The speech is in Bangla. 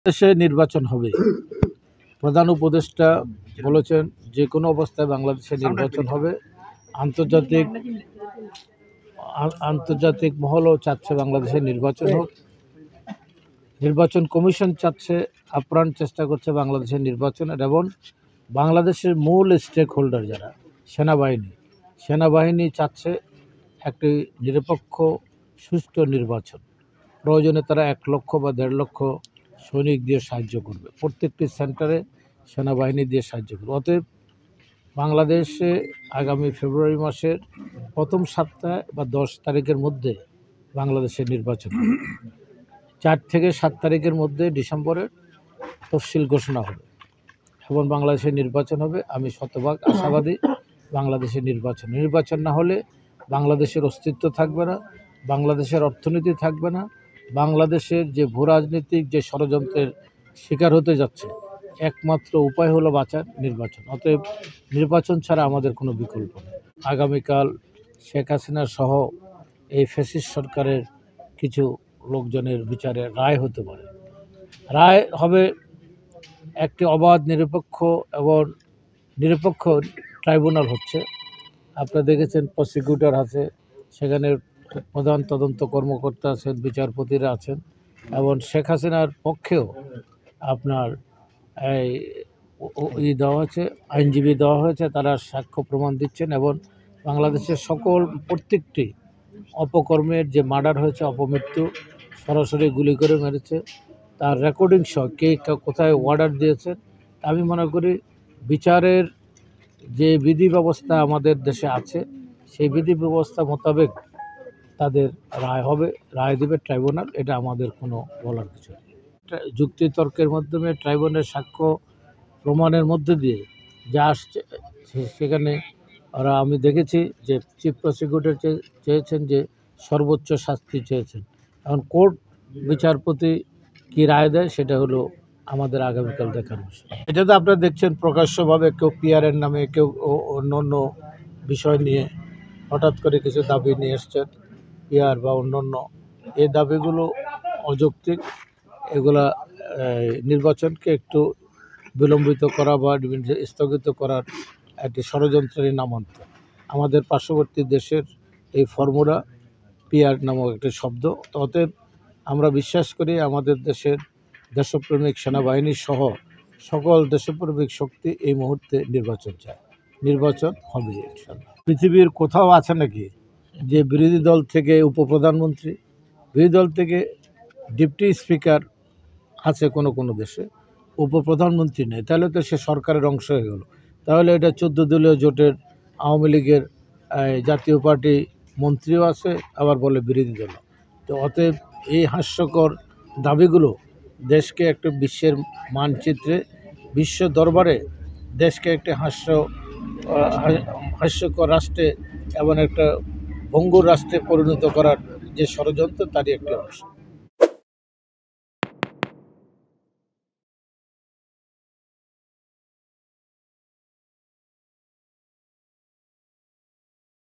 দেশে নির্বাচন হবে। প্রধান উপদেষ্টা বলেছেন যে কোনো অবস্থায় বাংলাদেশে নির্বাচন হবে। আন্তর্জাতিক মহলও চাচ্ছে বাংলাদেশে নির্বাচন হোক। নির্বাচন কমিশন চাচ্ছে, আপ্রাণ চেষ্টা করছে বাংলাদেশের নির্বাচনের, এবং বাংলাদেশের মূল স্টেক হোল্ডার যারা সেনাবাহিনী চাচ্ছে একটি নিরপেক্ষ সুষ্ঠু নির্বাচন। প্রয়োজনে তারা 1 লক্ষ বা 1.5 লক্ষ সৈনিক দিয়ে সাহায্য করবে, প্রত্যেকটি সেন্টারে সেনাবাহিনী দিয়ে সাহায্য করবে। অতএব বাংলাদেশে আগামী ফেব্রুয়ারি মাসের প্রথম সপ্তাহে বা 10 তারিখের মধ্যে বাংলাদেশের নির্বাচন হবে। 4 থেকে 7 তারিখের মধ্যে ডিসেম্বরের তফসিল ঘোষণা হবে এবং বাংলাদেশের নির্বাচন হবে। আমি শতভাগ আশাবাদী বাংলাদেশের নির্বাচন না হলে বাংলাদেশের অস্তিত্ব থাকবে না, বাংলাদেশের অর্থনীতি থাকবে না, বাংলাদেশের যে ভূরাজনৈতিক যে ষড়যন্ত্রের শিকার হতে যাচ্ছে, একমাত্র উপায় হলো বাঁচার নির্বাচন। অতএব নির্বাচন ছাড়া আমাদের কোনো বিকল্প নেই। আগামীকাল শেখ হাসিনা সহ এই ফ্যাসিস্ট সরকারের কিছু লোকজনের বিচারে রায় হতে পারে। রায় হবে একটি অবাধ নিরপেক্ষ ট্রাইব্যুনাল হচ্ছে। আপনারা দেখেছেন প্রসিকিউটর আছে, সেখানে প্রধান তদন্ত কর্মকর্তা আছেন, বিচারপতিরা আছেন, এবং শেখ হাসিনার পক্ষেও আপনার দেওয়া হয়েছে, আইনজীবী দেওয়া হয়েছে, তারা সাক্ষ্য প্রমাণ দিচ্ছেন। এবং বাংলাদেশের প্রত্যেকটি অপকর্মের যে মার্ডার হয়েছে, অপমৃত্যু, সরাসরি গুলি করে মেরেছে, তার রেকর্ডিং সহ কে কোথায় অর্ডার দিয়েছেন। আমি মনে করি বিচারের যে বিধি ব্যবস্থা আমাদের দেশে আছে, সেই বিধি ব্যবস্থা মোতাবেক তাদের রায় হবে, রায় দেবে ট্রাইব্যুনাল। এটা আমাদের কোনো বলার কিছু নেই। যুক্তিতর্কের মাধ্যমে ট্রাইব্যুনালের সাক্ষ্য প্রমাণের মধ্যে দিয়ে যা আসছে, সেখানে আমি দেখেছি যে চিফ প্রসিকিউটর চেয়েছেন যে সর্বোচ্চ শাস্তি চেয়েছেন। এখন কোর্ট বিচারপতি কি রায় দেয় সেটা হলো আমাদের আগামীকাল দেখার বিষয়। এটা তো আপনারা দেখছেন প্রকাশ্যভাবে কেউ পিআরের নামে, কেউ অন্য বিষয় নিয়ে হঠাৎ করে কিছু দাবি নিয়ে এসছেন, পিআর বা অন্য। এই দাবিগুলো অযৌক্তিক। এগুলা নির্বাচনকে একটু বিলম্বিত করা বা স্থগিত করার একটি ষড়যন্ত্রের নামান্তর। আমাদের পার্শ্ববর্তী দেশের এই ফর্মুলা পিআর নামক একটি শব্দ। অতএব আমরা বিশ্বাস করি আমাদের দেশের দেশপ্রেমিক সেনাবাহিনী সহ সকল দেশপ্রেমিক শক্তি এই মুহূর্তে নির্বাচন চায়। নির্বাচন হবে ইনশাআল্লাহ। পৃথিবীর কোথাও আছে নাকি যে বিরোধী দল থেকে উপপ্রধানমন্ত্রী, বিরোধী দল থেকে ডেপুটি স্পিকার আছে কোনো দেশে, উপপ্রধানমন্ত্রী নেই? তাহলে তো সে সরকারের অংশ হয়ে গেল। তাহলে এটা 14 দলীয় জোটের আওয়ামী লীগের জাতীয় পার্টি মন্ত্রীও আছে, আবার বলে বিরোধী দল। তো অতএব এই হাস্যকর দাবিগুলো দেশকে একটা বিশ্বের মানচিত্রে, বিশ্ব দরবারে দেশকে একটি হাস্যকর রাষ্ট্রে এবং একটা ভঙ্গুর রাষ্ট্রে পরিণত করার যে ষড়যন্ত্র, তারই একটি অংশ।